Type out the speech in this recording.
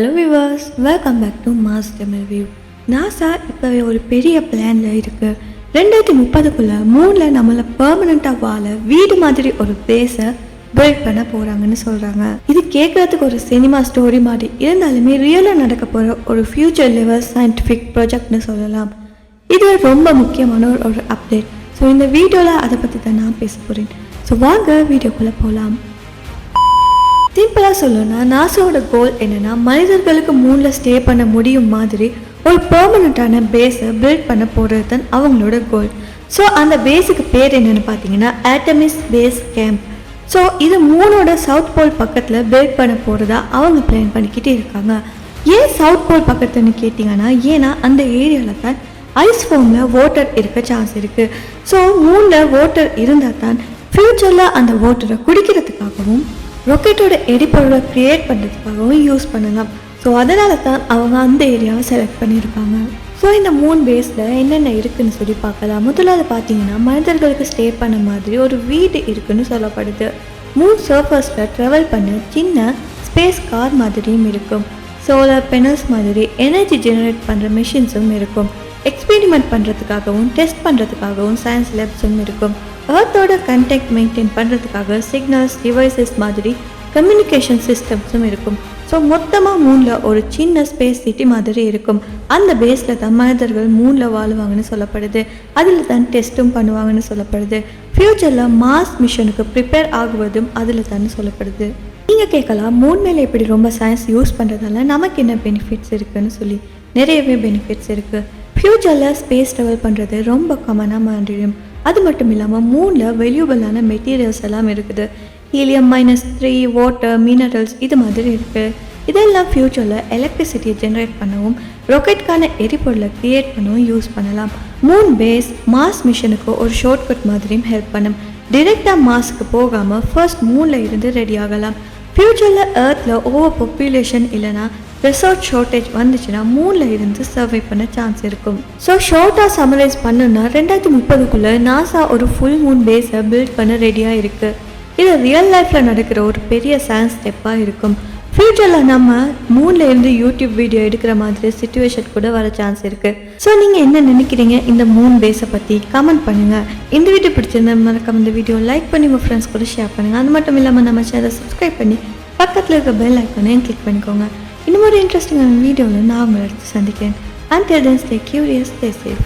Hello viewers, welcome back to mass Tamil view. NASA இப்போவே ஒரு பெரிய பிளானில் இருக்குது. 2030க்குள்ளே மூணில் நம்மளை பெர்மனண்ட்டாக வாழ வீடு மாதிரி ஒரு பேஸை பில்ட் பண்ண போகிறாங்கன்னு சொல்கிறாங்க. இது கேட்குறதுக்கு ஒரு சினிமா ஸ்டோரி மாதிரி இருந்தாலுமே ரியலாக நடக்க போகிற ஒரு ஃபியூச்சர் லெவல் சயின்டிஃபிக் ப்ராஜெக்ட்னு சொல்லலாம். இது ரொம்ப முக்கியமான ஒரு அப்டேட். ஸோ இந்த வீடியோவில் அதை பற்றி தான் நான் பேச போகிறேன். ஸோ வாங்க வீடியோக்குள்ளே போகலாம். சிம்பிளாக சொல்லணும்னா நாசாவோட கோல் என்னென்னா மனிதர்களுக்கு மூணில் ஸ்டே பண்ண முடியும் மாதிரி ஒரு பெர்மனண்ட்டான பேஸை பில்ட் பண்ண போகிறது தான் அவங்களோட கோல். ஸோ அந்த பேஸுக்கு பேர் என்னென்னு பார்த்தீங்கன்னா ஆர்டெமிஸ் பேஸ் கேம்ப். ஸோ இது மூணோட சவுத் போல் பக்கத்தில் பில்ட் பண்ண போகிறதா அவங்க பிளான் பண்ணிக்கிட்டே இருக்காங்க. ஏன் சவுத் போல் பக்கத்துன்னு கேட்டிங்கன்னா, ஏன்னா அந்த ஏரியாவில் தான் ஐஸ் ஃபார்மில் வாட்டர் இருக்க சான்ஸ் இருக்குது. ஸோ மூணில் வாட்டர் இருந்தால் தான் ஃப்யூச்சரில் அந்த வாட்டரை குடிக்கிறதுக்காகவும் ராக்கெட்டோட எரிபொருளை க்ரியேட் பண்ணுறதுக்காகவும் யூஸ் பண்ணலாம். ஸோ அதனால தான் அவங்க அந்த ஏரியாவை செலக்ட் பண்ணியிருக்காங்க. ஸோ இந்த மூன் பேஸில் என்னென்ன இருக்குதுன்னு சொல்லி பார்க்கலாம். முதலாவது பார்த்தீங்கன்னா மனிதர்களுக்கு ஸ்டே பண்ண மாதிரி ஒரு வீடு இருக்குதுன்னு சொல்லப்படுது. மூன் சர்ஃபஸில் ட்ராவல் பண்ண சின்ன ஸ்பேஸ் கார் மாதிரியும் இருக்கும். சோலார் பேனல்ஸ் மாதிரி எனர்ஜி ஜெனரேட் பண்ணுற மிஷின்ஸும் இருக்கும். எக்ஸ்பெரிமெண்ட் பண்ணுறதுக்காகவும் டெஸ்ட் பண்ணுறதுக்காகவும் சயின்ஸ் லேப்ஸும் இருக்கும். எர்த்தோட கண்டெக்ட் மெயின்டைன் பண்ணுறதுக்காக சிக்னல்ஸ் டிவைசஸ் மாதிரி கம்யூனிகேஷன் சிஸ்டம்ஸும் இருக்கும். ஸோ மொத்தமாக மூணில் ஒரு சின்ன ஸ்பேஸ் சிட்டி மாதிரி இருக்கும். அந்த பேஸில் தான் மனிதர்கள் மூணில் வாழுவாங்கன்னு சொல்லப்படுது. அதில் தான் டெஸ்ட்டும் பண்ணுவாங்கன்னு சொல்லப்படுது. ஃப்யூச்சரில் மாஸ் மிஷனுக்கு ப்ரிப்பேர் ஆகுவதும் அதில் தான் சொல்லப்படுது. நீங்கள் கேட்கலாம், மூன் மேலே இப்படி ரொம்ப சயின்ஸ் யூஸ் பண்ணுறதால நமக்கு என்ன பெனிஃபிட்ஸ் இருக்குதுன்னு சொல்லி. நிறையவே பெனிஃபிட்ஸ் இருக்குது. ஃப்யூச்சரில் ஸ்பேஸ் ட்ராவல் பண்ணுறது ரொம்ப காமனாக மாறிடும். அது மட்டும் இல்லாமல் மூணில் வெல்யூபிளான மெட்டீரியல்ஸ் எல்லாம் இருக்குது. ஹீலியம் -3, வாட்டர், மினரல்ஸ் இது மாதிரி இருக்குது. இதெல்லாம் ஃப்யூச்சரில் எலக்ட்ரிசிட்டியை ஜென்ரேட் பண்ணவும் ராக்கெட்டுக்கான எரிபொருளை க்ரியேட் பண்ணவும் யூஸ் பண்ணலாம். மூன் பேஸ் மாஸ் மிஷனுக்கு ஒரு ஷார்ட்கட் மாதிரியும் ஹெல்ப் பண்ணும். டிரெக்டாக மாஸ்க்கு போகாமல் ஃபர்ஸ்ட் மூணில் இருந்து ரெடி ஆகலாம். ஃப்யூச்சரில் எர்த்தில் ஓவர் பாப்புலேஷன் இல்லைனா ரிசோர்ட் ஷார்ட்டேஜ் வந்துச்சுன்னா மூணில் இருந்து சர்வை பண்ண சான்ஸ் இருக்கும். ஸோ ஷார்ட்டாக சமரைஸ் பண்ணுன்னா 2030க்குள்ளே நாசா ஒரு ஃபுல் மூன் பேஸை பில்ட் பண்ண ரெடியாக இருக்குது. இது ரியல் லைஃப்பில் நடக்கிற ஒரு பெரிய சயின்ஸ் ஸ்டெப்பாக இருக்கும். ஃப்யூச்சரில் நம்ம மூணில் இருந்து யூடியூப் வீடியோ எடுக்கிற மாதிரி சிச்சுவேஷன் கூட வர சான்ஸ் இருக்குது. ஸோ நீங்கள் என்ன நினைக்கிறீங்க இந்த மூன் பேஸை பற்றி கமெண்ட் பண்ணுங்கள். இந்த வீடியோ பிடிச்சிருந்தா மறக்காம இந்த வீடியோ லைக் பண்ணி உங்கள் ஃப்ரெண்ட்ஸ் கூட ஷேர் பண்ணுங்கள். அது மட்டும் இல்லாமல் நம்ம சேனலை சப்ஸ்கிரைப் பண்ணி பக்கத்தில் இருக்க பெல் ஐக்கானையும் கிளிக் பண்ணிக்கோங்க. இன்னும் ஒரு இன்ட்ரெஸ்டிங்கான வீடியோவில் நான் உங்களை எடுத்து சந்திக்கிறேன். Until then, stay curious, stay safe.